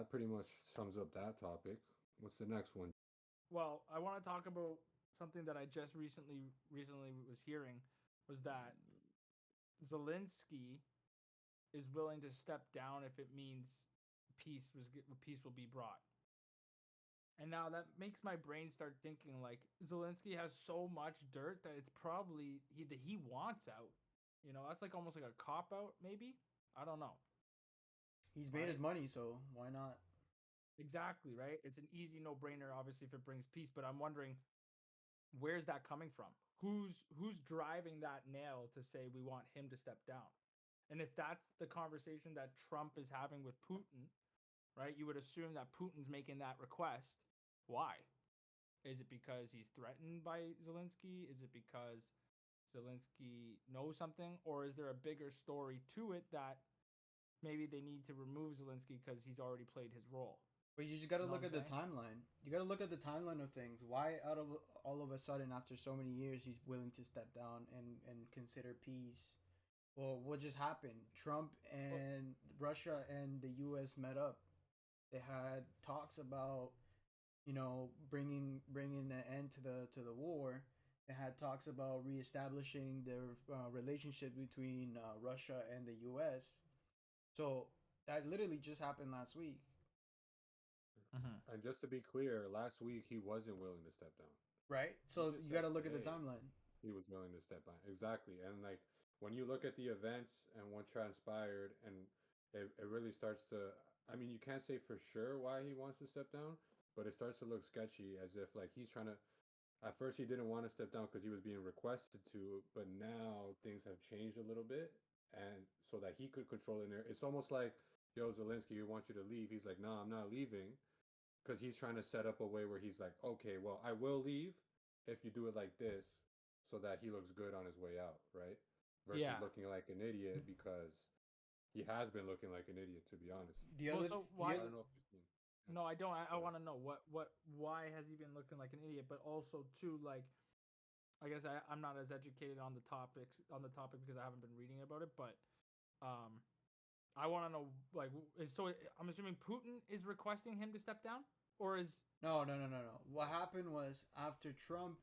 that pretty much sums up that topic. What's the next one? Well, I want to talk about something that I just recently was hearing was that Zelensky is willing to step down if it means peace will be brought. And now that makes my brain start thinking like Zelensky has so much dirt that it's probably he wants out. You know, that's like almost like a cop out, maybe. I don't know. He's made his Right? money, so why not? Exactly, right? It's an easy no brainer, obviously, if it brings peace. But I'm wondering, where's that coming from? Who's driving that nail to say we want him to step down? And if that's the conversation that Trump is having with Putin, right? You would assume that Putin's making that request. Why? Is it because he's threatened by Zelensky? Is it because Zelensky knows something? Or is there a bigger story to it that maybe they need to remove Zelensky because he's already played his role? But you just got to You know what look I'm at the saying? timeline. You got to look at the timeline of things. Why, out of all of a sudden, after so many years, he's willing to step down and consider peace? Well, what just happened? Trump Well, and Russia and the U.S. met up. They had talks about, bringing an end to the war. They had talks about reestablishing the relationship between Russia and the U.S. So that literally just happened last week. mhm. And just to be clear, last week he wasn't willing to step down. Right? He So just you got said to look at the today timeline. he was willing to step down. Exactly. And like when you look at the events and what transpired, and it really starts to, I mean, you can't say for sure why he wants to step down, but it starts to look sketchy as if like he's trying to, at first he didn't want to step down because he was being requested to, but now things have changed a little bit. And so that he could control it. It's almost like, yo, Zelensky, we want you to leave. He's like, no, I'm not leaving, because he's trying to set up a way where he's like, okay, well, I will leave if you do it like this, so that he looks good on his way out, right? Versus Yeah. looking like an idiot, because he has been looking like an idiot, to be honest. The Well, other, so the I why? don't other, know if you've seen. Yeah, No, I don't. I go ahead. want to know why has he been looking like an idiot? But also too, like, I guess I'm not as educated on the topic because I haven't been reading about it. But um, I want to know like, so I'm assuming Putin is requesting him to step down, or is no, no, no, no, no. What happened was after Trump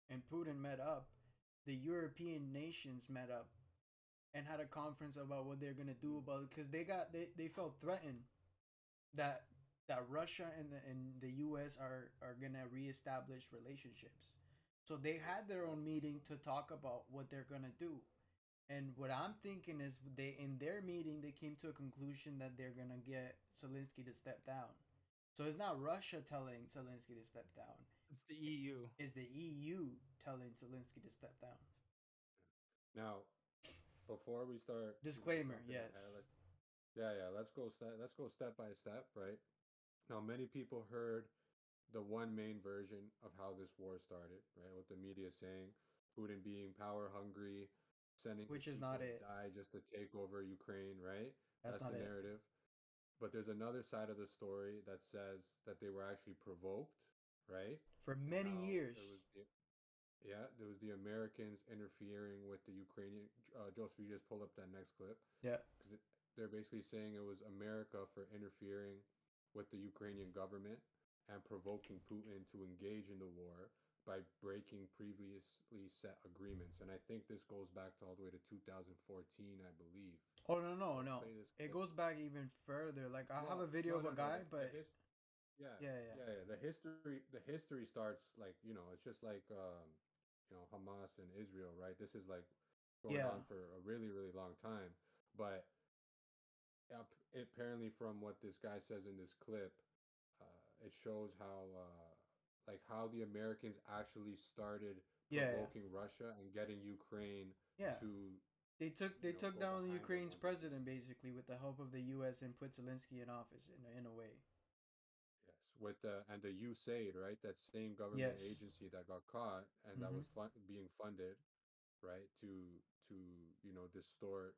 and Putin met up, the European nations met up and had a conference about what they're gonna do about it because they felt threatened that Russia and the U.S. are gonna reestablish relationships. So they had their own meeting to talk about what they're gonna do. And what I'm thinking is they in their meeting they came to a conclusion that they're gonna get Zelensky to step down. So it's not Russia telling Zelensky to step down. it's the EU? It's the EU telling Zelensky to step down. Now, before we start, Disclaimer, jumping ahead, yes. let's go step by step, right? Now, many people heard the one main version of how this war started, right? What the media is saying, Putin being power hungry, sending his Which is not people to it. die just to take over Ukraine, right? That's That's not the it. narrative. But there's another side of the story that says that they were actually provoked, right? For And many how it was years. there was the Americans interfering with the Ukrainian. Joseph, you just pulled up that next clip, Yeah. because they're basically saying it was America for interfering with the Ukrainian government and provoking Putin to engage in the war by breaking previously set agreements. And I think this goes back to all the way to 2014, I believe. Oh no no Let's no! play this It clip. goes back even further. Like I have a Well, video no, of a no, no. guy, The but his, yeah, yeah, yeah, yeah. The history starts like, it's just like Hamas and Israel, right? This is like going on yeah, for a really, really long time. But apparently, from what this guy says in this clip, it shows how the Americans actually started yeah, yeah, provoking Russia and getting Ukraine yeah. to, They took go down behind them Ukraine's on this. president basically with the help of the U.S. and put Zelensky in office in a way. Yes, with the USAID, right? That same government Yes. agency that got caught and that Mm-hmm. was being funded, right, to distort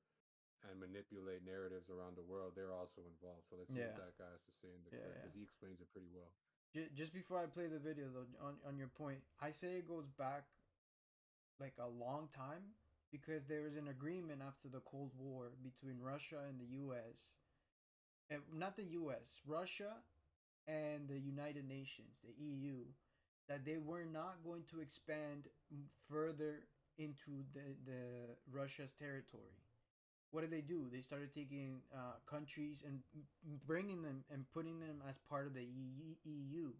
and manipulate narratives around the world. They're also involved. So let's see what Yeah, that guy has to say in the yeah, clip, yeah. because he explains it pretty well. Just before I play the video though, on your point, I say it goes back like a long time because there was an agreement after the Cold War between Russia and the U.S. not the U.S., Russia, and the United Nations, the EU, that they were not going to expand further into the Russia's territory. What did they do? They started taking countries and bringing them and putting them as part of the EU,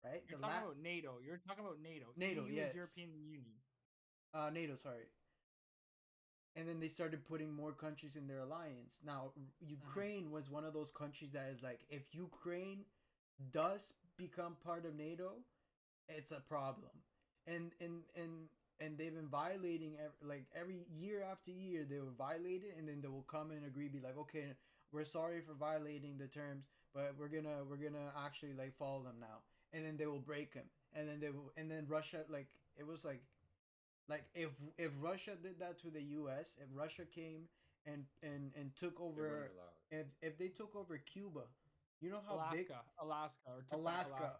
right? You're talking about NATO. You're talking about NATO. NATO, EU yes. is European Union. NATO, sorry. And then they started putting more countries in their alliance. Now, Ukraine was one of those countries that is like, if Ukraine does become part of NATO, it's a problem. And they've been violating every year after year. They will violate it, and then they will come and agree, be like, okay, we're sorry for violating the terms, but we're gonna actually like follow them now. And then they will break them, and then Russia, like, it was like if Russia did that to the U.S., if Russia came and took over, if they took over Cuba, you know how Alaska,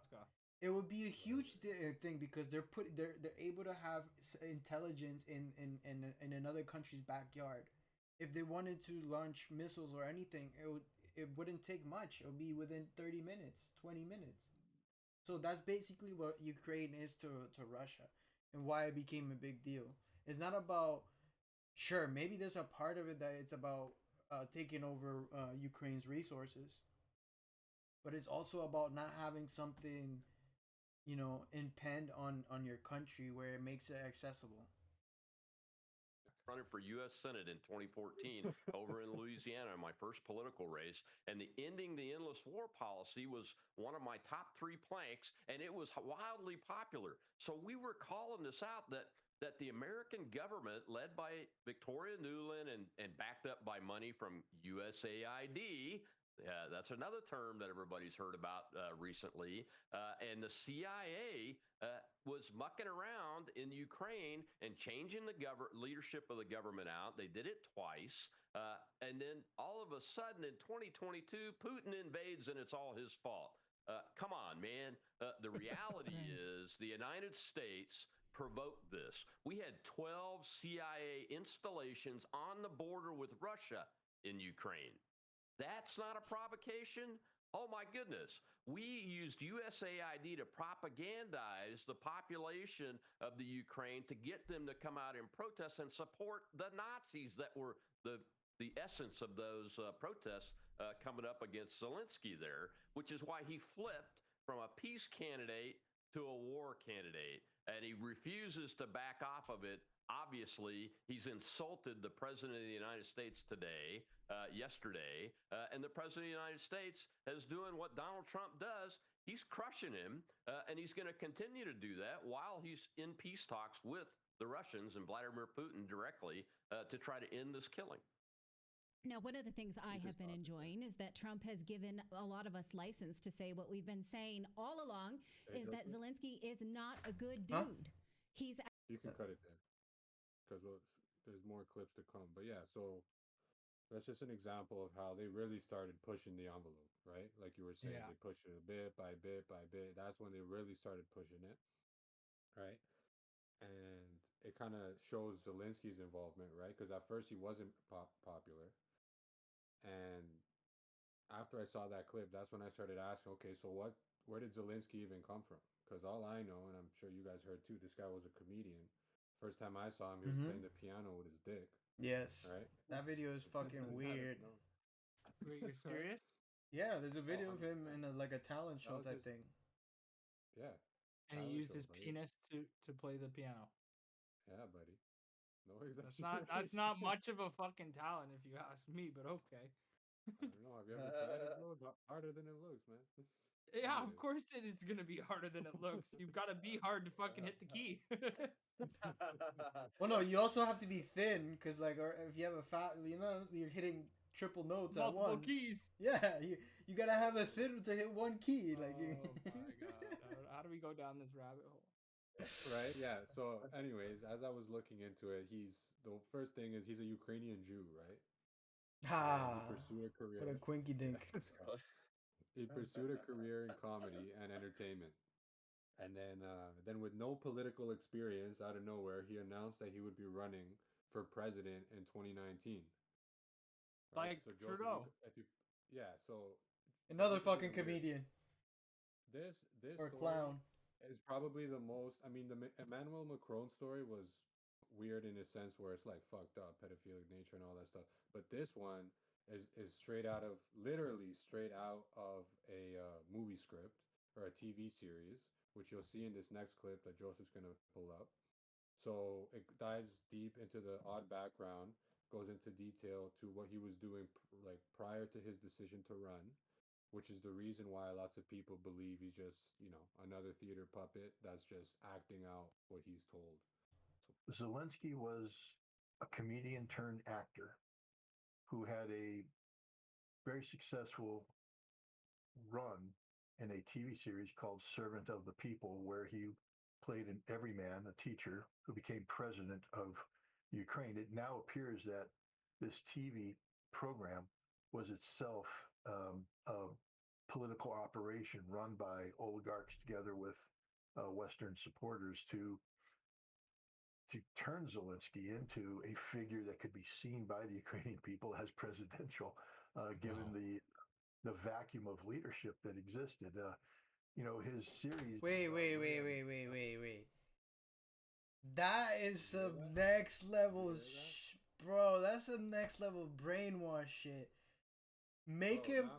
it would be a huge thing because they're able to have intelligence in another country's backyard. If they wanted to launch missiles or anything, it wouldn't take much. It would be within 30 minutes, 20 minutes. So that's basically what Ukraine is to Russia, and why it became a big deal. It's not about, sure, maybe there's a part of it that it's about taking over Ukraine's resources, but it's also about not having something, impend on your country where it makes it accessible. Running for U.S. Senate in 2014 over in Louisiana, my first political race, and the ending the endless war policy was one of my top 3 planks, and it was wildly popular. So we were calling this out that the American government, led by Victoria Nuland and backed up by money from USAID, that's another term that everybody's heard about recently. And the CIA was mucking around in Ukraine and changing the leadership of the government out. They did it twice. And then all of a sudden in 2022, Putin invades and it's all his fault. Come on, man. The reality is the United States provoked this. We had 12 CIA installations on the border with Russia in Ukraine. That's not a provocation? Oh my goodness. We used USAID to propagandize the population of the Ukraine to get them to come out and protest and support the Nazis that were the essence of those protests coming up against Zelensky there, which is why he flipped from a peace candidate to a war candidate. And he refuses to back off of it. Obviously, he's insulted the president of the United States yesterday, and the president of the United States is doing what Donald Trump does. He's crushing him, and he's going to continue to do that while he's in peace talks with the Russians and Vladimir Putin directly to try to end this killing. Now, one of the things I have been enjoying is that Trump has given a lot of us license to say what we've been saying all along, is that Zelensky is not a good dude. He's... You can cut it there, because there's more clips to come. But yeah, so that's just an example of how they really started pushing the envelope, right? Like you were saying, They pushed it bit by bit by bit. That's when they really started pushing it, right? And it kind of shows Zelensky's involvement, right? Because at first he wasn't popular. And after I saw that clip, that's when I started asking, okay, so where did Zelensky even come from? Because all I know, and I'm sure you guys heard too, this guy was a comedian. First time I saw him, he was playing the piano with his dick. Yes. Right? That video is fucking weird. Wait, you're serious? Yeah, there's a video of him in a talent show type thing. Yeah. And he used his penis to play the piano. Yeah, buddy. No, that's not much of a fucking talent if you ask me, but okay. I don't know. Have you ever tried it, bro? It's harder than it looks, man. Yeah, of course it is gonna be harder than it looks. You've got to be hard to fucking hit the key. Well, no, you also have to be thin, because or if you have a fat, you're hitting triple notes multiple at once. Keys. Yeah, you gotta have a thin to hit one key. Oh my god! How do we go down this rabbit hole? Right. Yeah. So, anyways, as I was looking into it, the first thing is he's a Ukrainian Jew, right? He pursued a career. What a quinky dink. He pursued a career in comedy and entertainment. And then with no political experience, out of nowhere, he announced that he would be running for president in 2019. Right? Like so Trudeau. yeah. So Another this is fucking weird. comedian This or story clown. is probably the most. I mean, the Emmanuel Macron story was weird in a sense where it's like fucked up, pedophilic nature and all that stuff. But this one is straight out of literally straight out of a movie script or a TV series, which you'll see in this next clip that Joseph's gonna pull up. So it dives deep into the odd background, goes into detail to what he was doing like prior to his decision to run, which is the reason why lots of people believe he's just, another theater puppet that's just acting out what he's told. Zelensky was a comedian turned actor who had a very successful run in a TV series called Servant of the People, where he played an everyman, a teacher who became president of Ukraine. It now appears that this TV program was itself a political operation run by oligarchs together with Western supporters to turn Zelensky into a figure that could be seen by the Ukrainian people as presidential, given the vacuum of leadership that existed. His series. Wait. That is some next level, bro. That's some next level brainwash shit. Make him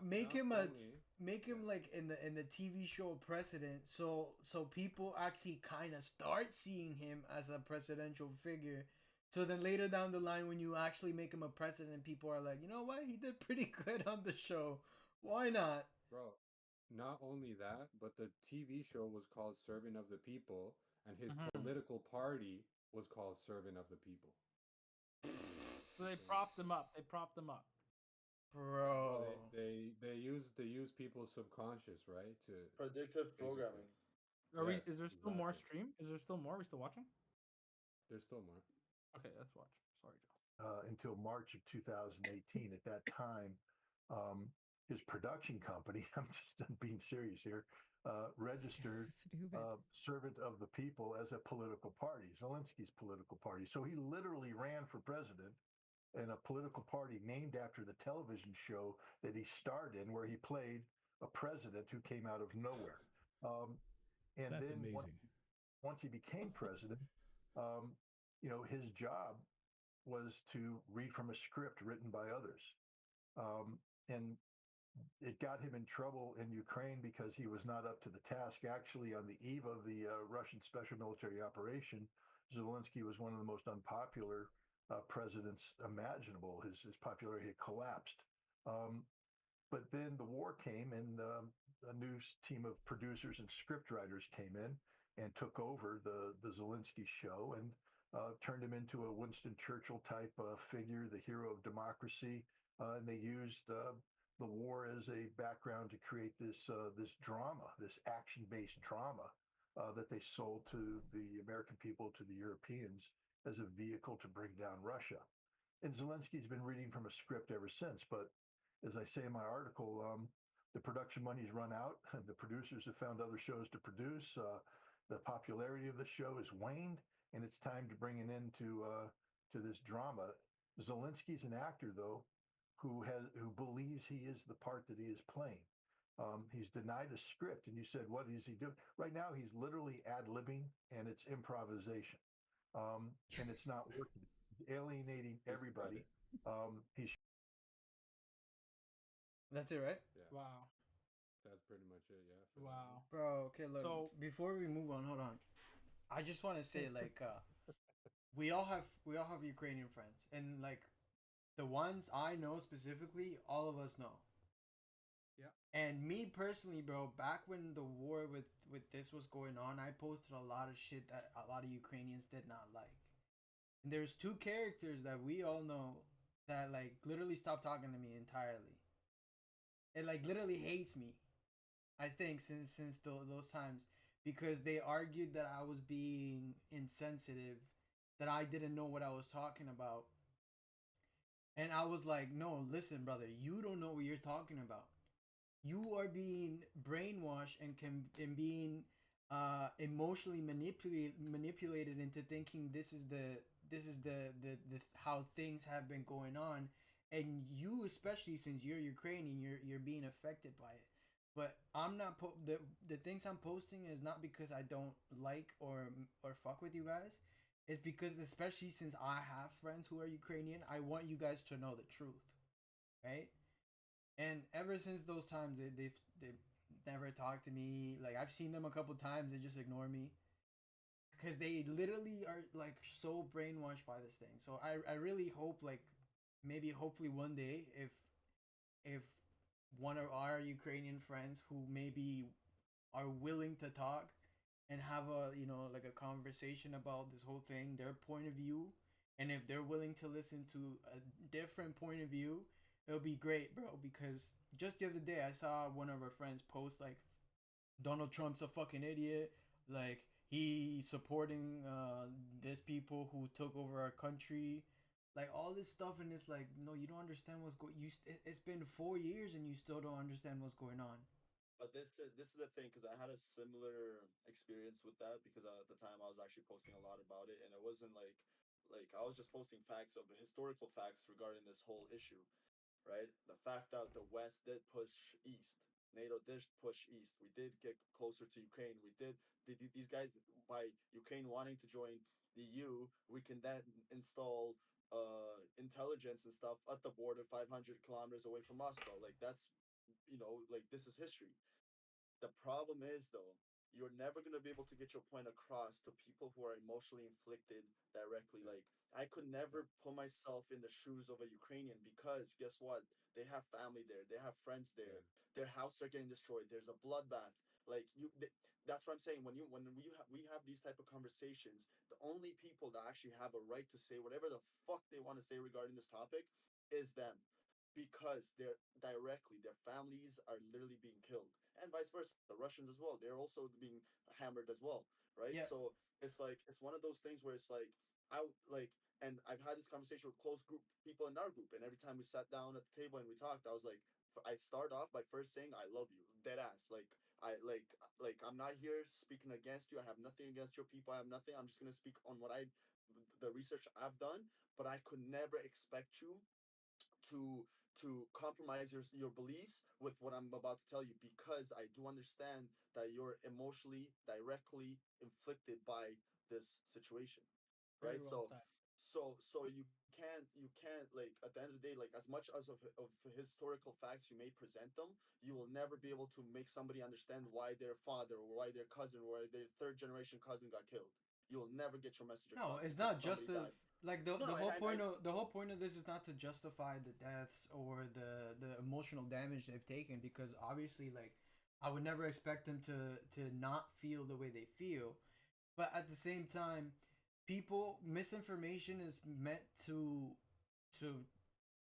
like in the TV show precedent, so people actually kind of start seeing him as a presidential figure. So then later down the line, when you actually make him a president, people are like, you know what, he did pretty good on the show. Why not, bro? Not only that, but the TV show was called Servant of the People, and his political party was called Servant of the People. So they propped him up. Bro. They use people's subconscious, right? To predictive programming. Is there still more stream? Is there still more? Are we still watching? There's still more. Okay, let's watch. Sorry, Joe. Until March of 2018. At that time, his production company, I'm just being serious here, registered Servant of the People as a political party, Zelensky's political party. So he literally ran for president in a political party named after the television show that he starred in, where he played a president who came out of nowhere. And that's then amazing. Once he became president, his job was to read from a script written by others. And it got him in trouble in Ukraine because he was not up to the task. Actually, on the eve of the Russian special military operation, Zelensky was one of the most unpopular presidents imaginable. His popularity had collapsed. But then the war came, and a new team of producers and scriptwriters came in and took over the Zelensky show and turned him into a Winston Churchill type figure, the hero of democracy. And they used the war as a background to create this drama, this action-based drama that they sold to the American people, to the Europeans, as a vehicle to bring down Russia. And Zelensky's been reading from a script ever since. But as I say in my article, the production money's run out. The producers have found other shows to produce. The popularity of the show has waned, and it's time to bring it into to this drama. Zelensky's an actor, though, who believes he is the part that he is playing. He's denied a script, and you said, what is he doing? Right now, he's literally ad-libbing, and it's improvisation. And it's not working. He's alienating everybody. That's it, right? Yeah. Wow. That's pretty much it, yeah. Wow. Bro, okay, look. So- before we move on, hold on. I just want to say, like, we all have Ukrainian friends, and like, the ones I know specifically, all of us know. Yeah. And me personally, bro, back when the war with this was going on, I posted a lot of shit that a lot of Ukrainians did not like. And there's two characters that we all know that like literally stopped talking to me entirely. It like literally hates me. I think since those times, because they argued that I was being insensitive, that I didn't know what I was talking about. And I was like, no, listen, brother, you don't know what you're talking about. You are being brainwashed and being emotionally manipulated into thinking this is the how things have been going on, and you especially since you're Ukrainian, you're being affected by it. But I'm not the things I'm posting is not because I don't like or fuck with you guys. It's because especially since I have friends who are Ukrainian, I want you guys to know the truth, right? And ever since those times, they've never talked to me. Like I've seen them a couple times, they just ignore me because they literally are like so brainwashed by this thing. So I really hope like maybe hopefully one day if one of our Ukrainian friends who maybe are willing to talk and have a like a conversation about this whole thing, their point of view, and if they're willing to listen to a different point of view, it'll be great, bro. Because just the other day I saw one of our friends post like Donald Trump's a fucking idiot, like he supporting these people who took over our country, like all this stuff, and it's like no, you don't understand what's going. It's been 4 years and you still don't understand what's going on. But this is the thing because I had a similar experience with that because at the time I was actually posting a lot about it and it wasn't like I was just posting facts of historical facts regarding this whole issue, right? The fact that the West did push east, NATO did push east. We did get closer to Ukraine. We did these guys by Ukraine wanting to join the EU. We can then install intelligence and stuff at the border 500 kilometers away from Moscow. Like that's like this is history. The problem is, though, you're never going to be able to get your point across to people who are emotionally inflicted directly. Like, I could never put myself in the shoes of a Ukrainian because guess what? They have family there, they have friends there, their houses are getting destroyed, there's a bloodbath. Like, that's what I'm saying. We have these type of conversations, the only people that actually have a right to say whatever the fuck they want to say regarding this topic is them because they're directly their families are literally being killed and vice versa the Russians as well, they're also being hammered as well, right? Yeah. So it's like it's one of those things where it's like I like and I've had this conversation with close group people in our group and every time we sat down at the table and we talked I was like I start off by first saying I love you dead ass, like I like I'm not here speaking against you, I have nothing against your people, I have nothing, I'm just going to speak on what I the research I've done, but I could never expect you to compromise your beliefs with what I'm about to tell you because I do understand that you're emotionally directly inflicted by this situation, Very right? well So said. so you can't like at the end of the day, like as much as of historical facts you may present them, you will never be able to make somebody understand why their father or why their cousin or why their third generation cousin got killed. You'll never get your message No, across it's because not just somebody died. like No, the no, whole point of the whole point of this is not to justify the deaths or the emotional damage they've taken because obviously like I would never expect them to not feel the way they feel, but at the same time, people misinformation is meant to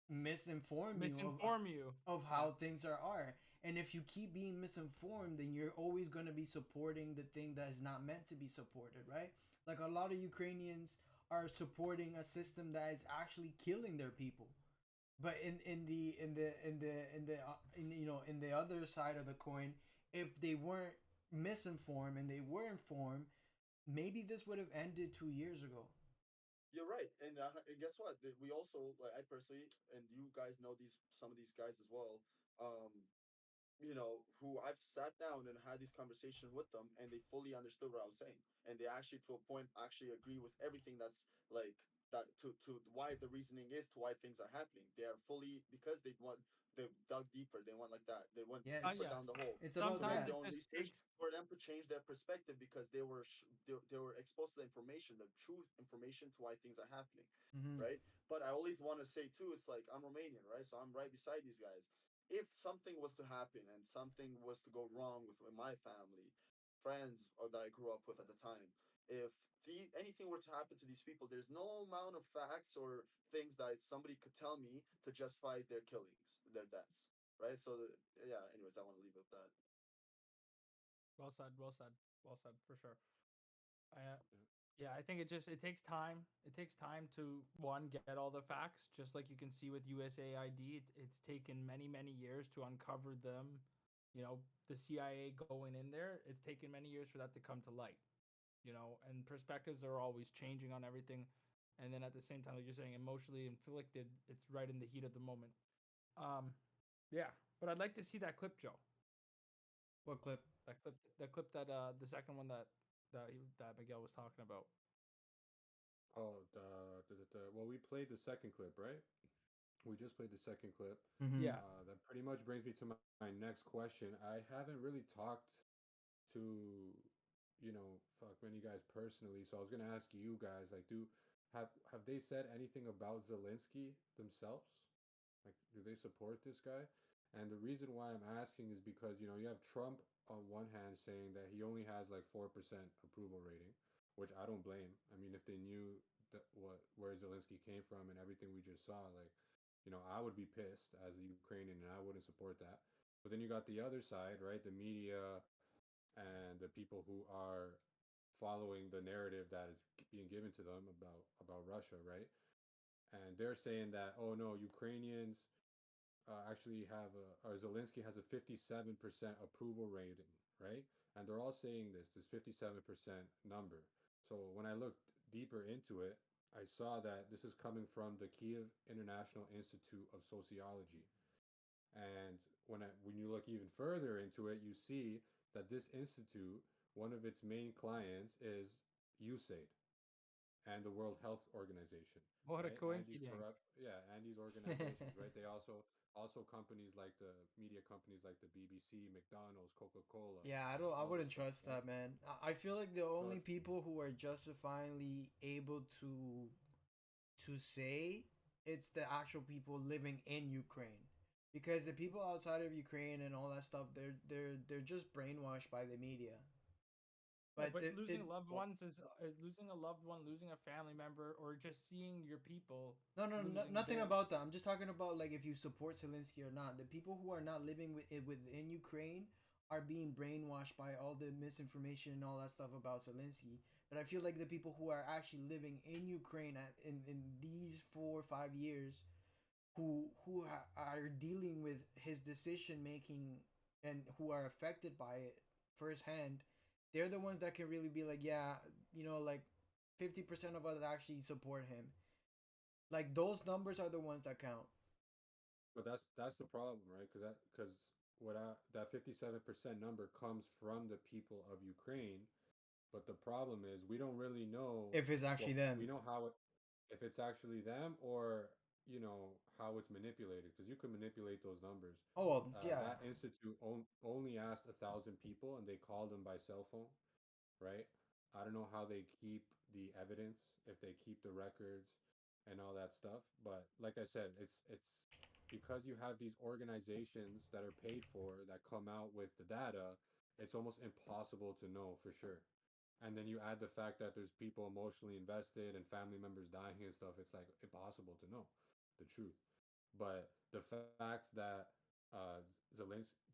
Misinform you. of how things are. And if you keep being misinformed, then you're always going to be supporting the thing that is not meant to be supported, right? Like a lot of Ukrainians are supporting a system that is actually killing their people. But in the other side of the coin, if they weren't misinformed and they were informed, maybe this would have ended 2 years ago. You're right, and guess what? We also like I personally, and you guys know some of these guys as well. Um, who I've sat down and had these conversations with them, and they fully understood what I was saying, and they actually, to a point, actually agree with everything that's like that to why the reasoning is to why things are happening. They are fully because they dug deeper. They went like that. They went Yes. deeper Yes. down the hole. It's about Sometimes that. Their it own just research takes. for them to change their perspective because they were exposed to the information, the true information to why things are happening, Mm-hmm. right? But I always want to say too, it's like I'm Romanian, right? So I'm right beside these guys. If something was to happen and something was to go wrong with my family, friends or that I grew up with at the time, if anything were to happen to these people, there's no amount of facts or things that somebody could tell me to justify their killings, their deaths, right? So yeah. Anyways, I want to leave it with that. Well said. Well said. Well said for sure. Yeah, I think it takes time. It takes time to one get all the facts. Just like you can see with USAID, it's taken many years to uncover them. The CIA going in there. It's taken many years for that to come to light. And perspectives are always changing on everything. and then at the same time, like you're saying, emotionally inflicted. It's right in the heat of the moment. Um, yeah, but I'd like to see that clip, Joe. What clip? That clip that the second one that Miguel was talking about. Oh, well, we played the second clip, right? We just played the second clip. Mm-hmm. Yeah. That pretty much brings me to my next question. I haven't really talked to, fuck many guys personally, so I was gonna ask you guys, like, have they said anything about Zelensky themselves? Like, do they support this guy? And the reason why I'm asking is because you have Trump on one hand saying that he only has like 4% approval rating, which I don't blame. I mean, if they knew that where Zelensky came from and everything we just saw, like, I would be pissed as a Ukrainian and I wouldn't support that. But then you got the other side, right? The media and the people who are following the narrative that is being given to them about Russia, right? And they're saying that, oh no, Ukrainians actually have or Zelensky has a 57% approval rating, right? And they're all saying this 57% number. So when I looked deeper into it, I saw that this is coming from the Kiev International Institute of Sociology. And when you look even further into it, you see that this institute, one of its main clients is USAID and the World Health Organization. What a Right? coincidence. And these organizations, right? They also companies like the media companies like the BBC, McDonald's, Coca-Cola. Yeah, I all wouldn't this stuff, trust right? that, man. I feel like the So only it's people who are justifiably able to say it's the actual people living in Ukraine. Because the people outside of Ukraine and all that stuff, they're just brainwashed by the media. Yeah, But but losing loved well, ones is losing a loved one, losing a family member, or just seeing your people no, losing nothing their. about that. I'm just talking about like if you support Zelensky or not. The people who are not living within Ukraine are being brainwashed by all the misinformation and all that stuff about Zelensky. But I feel like the people who are actually living in Ukraine in these 4 or 5 years, are dealing with his decision making and who are affected by it firsthand, they're the ones that can really be like, yeah, like 50% of us actually support him. Like those numbers are the ones that count. but that's the problem, right? Because that 57% number comes from the people of Ukraine, but the problem is we don't really know If it's actually them. we know how if it's actually them or how it's manipulated because you can manipulate those numbers. Oh well, yeah. That institute only asked 1,000 people and they called them by cell phone, right? I don't know how they keep the evidence, if they keep the records and all that stuff. But like I said, it's because you have these organizations that are paid for that come out with the data, it's almost impossible to know for sure. And then you add the fact that there's people emotionally invested and family members dying and stuff, it's like impossible to know the truth. But the fact that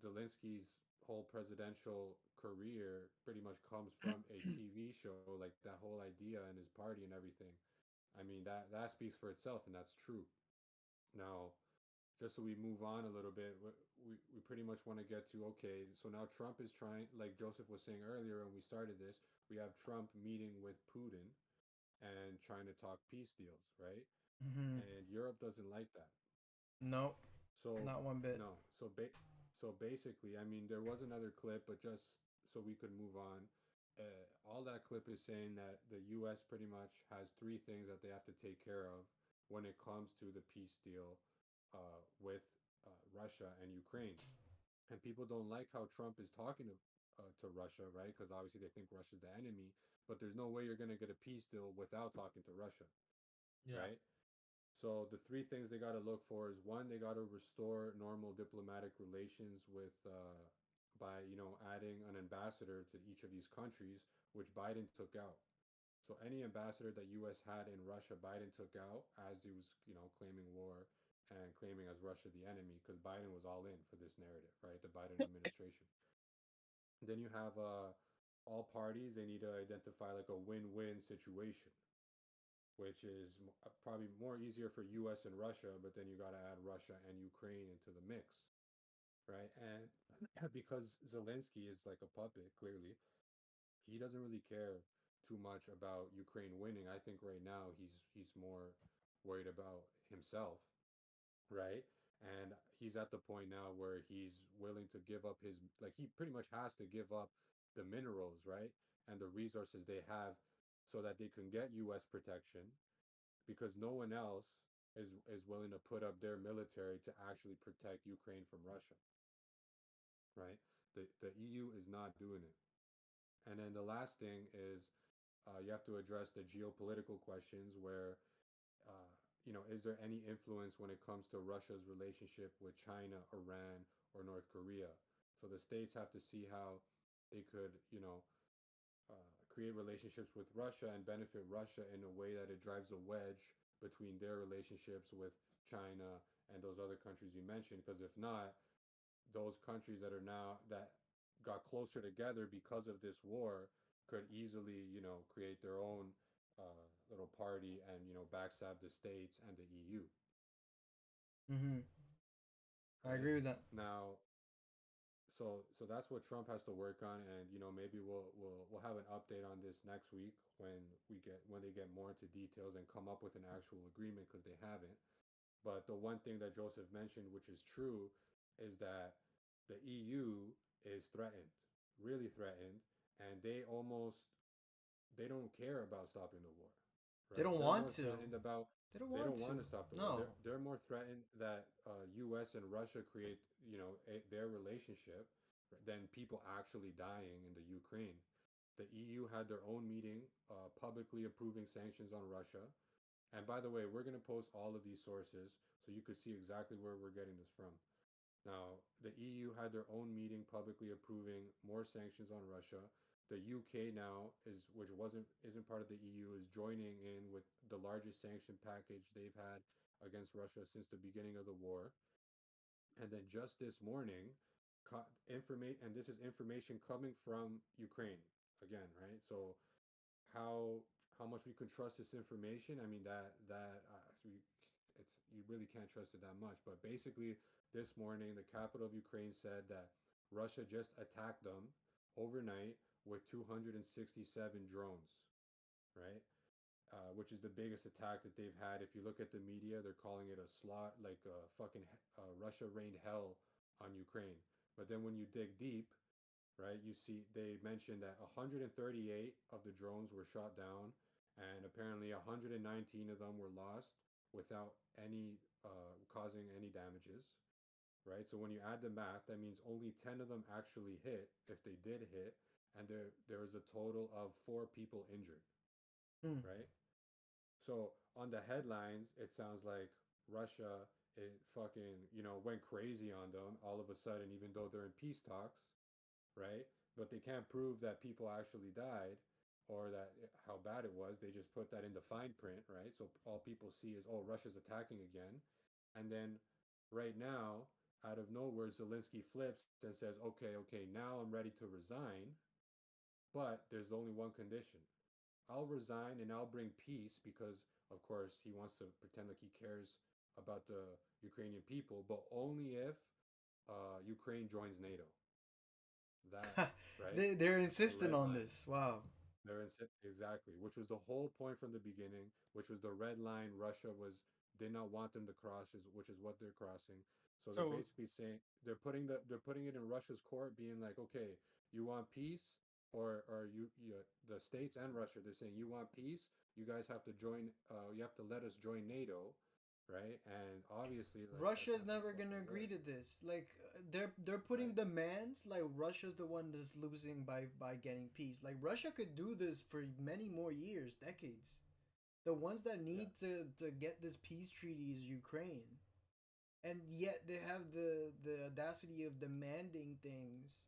Zelensky's whole presidential career pretty much comes from a TV show, like that whole idea and his party and everything. I mean that speaks for itself, and that's true. Now, just so we move on a little bit, we pretty much want to get to okay. So now Trump is trying, like Joseph was saying earlier when we started this, we have Trump meeting with Putin and trying to talk peace deals, right? Mm-hmm. And Europe doesn't like that. No, So not one bit. no, so basically, I mean, there was another clip, but just so we could move on, all that clip is saying that the U.S. pretty much has three things that they have to take care of when it comes to the peace deal with Russia and Ukraine. And people don't like how Trump is talking to Russia, right? Because obviously they think Russia's the enemy, but there's no way you're going to get a peace deal without talking to Russia, Yeah. right? So the three things they got to look for is one, they got to restore normal diplomatic relations with by adding an ambassador to each of these countries, which Biden took out. So any ambassador that U.S. had in Russia, Biden took out as he was claiming war and claiming as Russia the enemy because Biden was all in for this narrative, right? The Biden administration. Then you have all parties. They need to identify like a win-win situation which is probably more easier for US and Russia, but then you got to add Russia and Ukraine into the mix, right? And because Zelensky is like a puppet, clearly, he doesn't really care too much about Ukraine winning. I think right now he's more worried about himself, right? And he's at the point now where he's willing to give up his, like, he pretty much has to give up the minerals, right? And the resources they have so that they can get US protection, because no one else is willing to put up their military to actually protect Ukraine from Russia, right? The EU is not doing it. And then the last thing is you have to address the geopolitical questions where, uh, is there any influence when it comes to Russia's relationship with China, Iran, or North Korea? So the states have to see how they could, create relationships with Russia and benefit Russia in a way that it drives a wedge between their relationships with China and those other countries you mentioned. Because if not, those countries that got closer together because of this war could easily, create their own little party and, backstab the states and the EU. Mm-hmm. I Right? agree with that. Now, so that's what Trump has to work on, and maybe we'll have an update on this next week when they get more into details and come up with an actual agreement, because they haven't. But the one thing that Joseph mentioned, which is true, is that the EU is threatened, really threatened, and they don't care about stopping the war. They Right? don't They're want more to. threatened about They don't they want don't to. want to stop the war. No. They're more threatened that U.S. and Russia create their relationship than people actually dying in the Ukraine. The EU had their own meeting, publicly approving sanctions on Russia. And by the way, we're going to post all of these sources so you could see exactly where we're getting this from. Now, the EU had their own meeting publicly approving more sanctions on Russia. The UK now isn't part of the EU, is joining in with the largest sanction package they've had against Russia since the beginning of the war. And then just this morning, and this is information coming from Ukraine again, right? So how much we can trust this information? I mean you really can't trust it that much. But basically, this morning, the capital of Ukraine said that Russia just attacked them overnight with 267 drones, right? Which is the biggest attack that they've had. If you look at the media, they're calling it a slot, like a fucking Russia rained hell on Ukraine. But then when you dig deep, right, you see they mentioned that 138 of the drones were shot down, and apparently 119 of them were lost without any causing any damages. Right, so when you add the math, that means only 10 of them actually hit, if they did hit, and there was a total of 4 people injured. Hmm. Right, so on the headlines, it sounds like Russia it fucking went crazy on them all of a sudden, even though they're in peace talks, right? But they can't prove that people actually died or that how bad it was. They just put that in the fine print, right? So all people see is, oh, Russia's attacking again. And then right now, out of nowhere, Zelensky flips and says, okay, now I'm ready to resign, but there's only one condition. I'll resign and I'll bring peace, because, of course, he wants to pretend like he cares about the Ukrainian people, but only if Ukraine joins NATO. That, right? They're The insistent red on line. this. Wow. Exactly, which was the whole point from the beginning, which was the red line Russia did not want them to cross, which is what they're crossing. So they're So basically saying they're putting it in Russia's court, being like, okay, you want peace, or the states and Russia, they're saying, you want peace, you guys have to join. You have to let us join NATO, right? And obviously, like, that's Russia's not gonna never gonna fucking agree work. to this. Like they're putting Right. demands. Like Russia's the one that's losing by getting peace. Like Russia could do this for many more years, decades. The ones that Yeah. need to get this peace treaty is Ukraine, and yet they have the audacity of demanding things.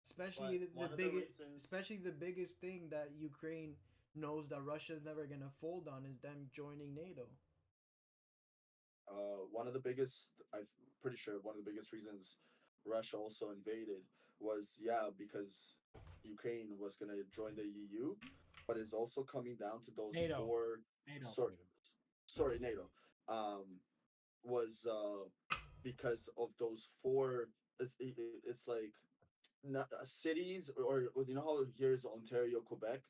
Especially But the one of the biggest, reasons, especially the biggest thing that Ukraine knows that Russia's never gonna fold on is them joining NATO. one of the biggest, I'm pretty sure one of the biggest reasons Russia also invaded was, yeah, because Ukraine was gonna join the EU, but it's also coming down to those NATO. four. NATO. Sorry, sorry, NATO. Was because of those four. It's like not, cities, or you know how here's Ontario, Quebec.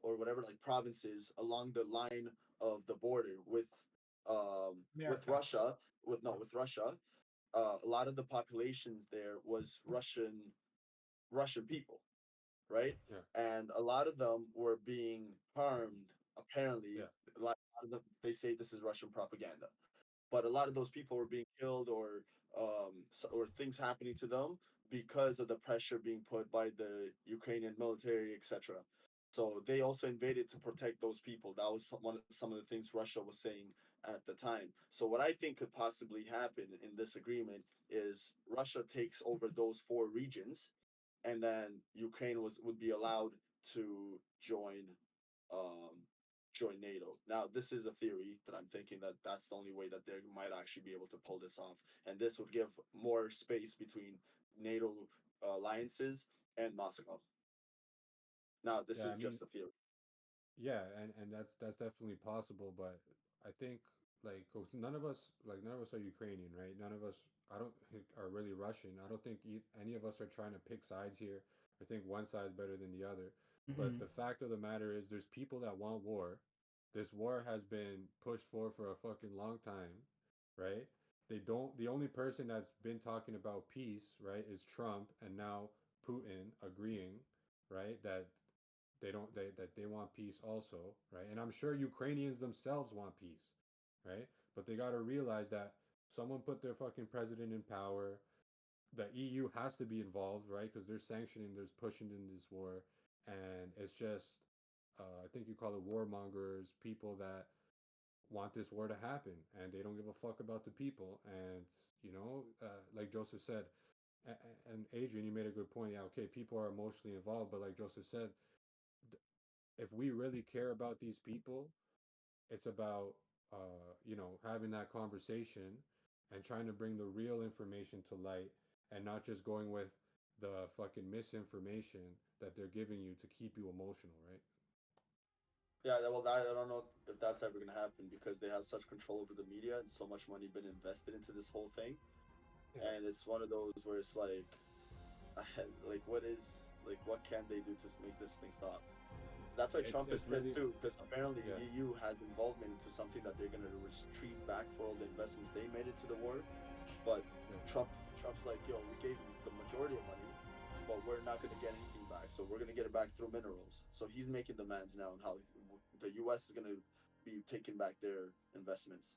or whatever, like provinces along the line of the border with America. Russia, with Russia. A lot of the populations there was Russian people, right? Yeah. And a lot of them were being harmed. Apparently, Yeah. a lot of them, they say this is Russian propaganda, but a lot of those people were being killed or things happening to them because of the pressure being put by the Ukrainian military, etc. So they also invaded to protect those people. That was some of the things Russia was saying at the time. So what I think could possibly happen in this agreement is Russia takes over those 4 regions, and then Ukraine would be allowed to um, join NATO. Now, this is a theory that I'm thinking that that's the only way that they might actually be able to pull this off, and this would give more space between NATO alliances and Moscow. Now, this Yeah, is just a theory. yeah, and that's definitely possible, but I think like 'cause none of us are Ukrainian, right? None of us I don't think are really Russian. I don't think any of us are trying to pick sides here. I think one side's better than the other. But Mm-hmm. the fact of the matter is there's people that want war. This war has been pushed for a fucking long time, right? The only person that's been talking about peace, right, is Trump and now Putin agreeing, right, that they want peace also, right? And I'm sure Ukrainians themselves want peace, right? But they got to realize that someone put their fucking president in power. The EU has to be involved, right? Because they're sanctioning, they're pushing in this war, and it's just, I think you call it warmongers, people that want this war to happen, and they don't give a fuck about the people. And like Joseph said, and Adrian, you made a good point. Yeah, okay, people are emotionally involved, but like Joseph said, if we really care about these people, it's about having that conversation and trying to bring the real information to light and not just going with the fucking misinformation that they're giving you to keep you emotional, right? Yeah, well, I don't know if that's ever gonna happen because they have such control over the media and so much money been invested into this whole thing, Yeah. and it's one of those where it's like, what can they do to make this thing stop? That's why Trump is It's pissed really too, because apparently yeah. EU has involvement into something that they're gonna retrieve back for all the investments they made into the war. But Yeah. Trump's like, yo, we gave you the majority of money, but we're not gonna get anything back. So we're gonna get it back through minerals. So he's making demands now on how the U.S. is gonna be taking back their investments.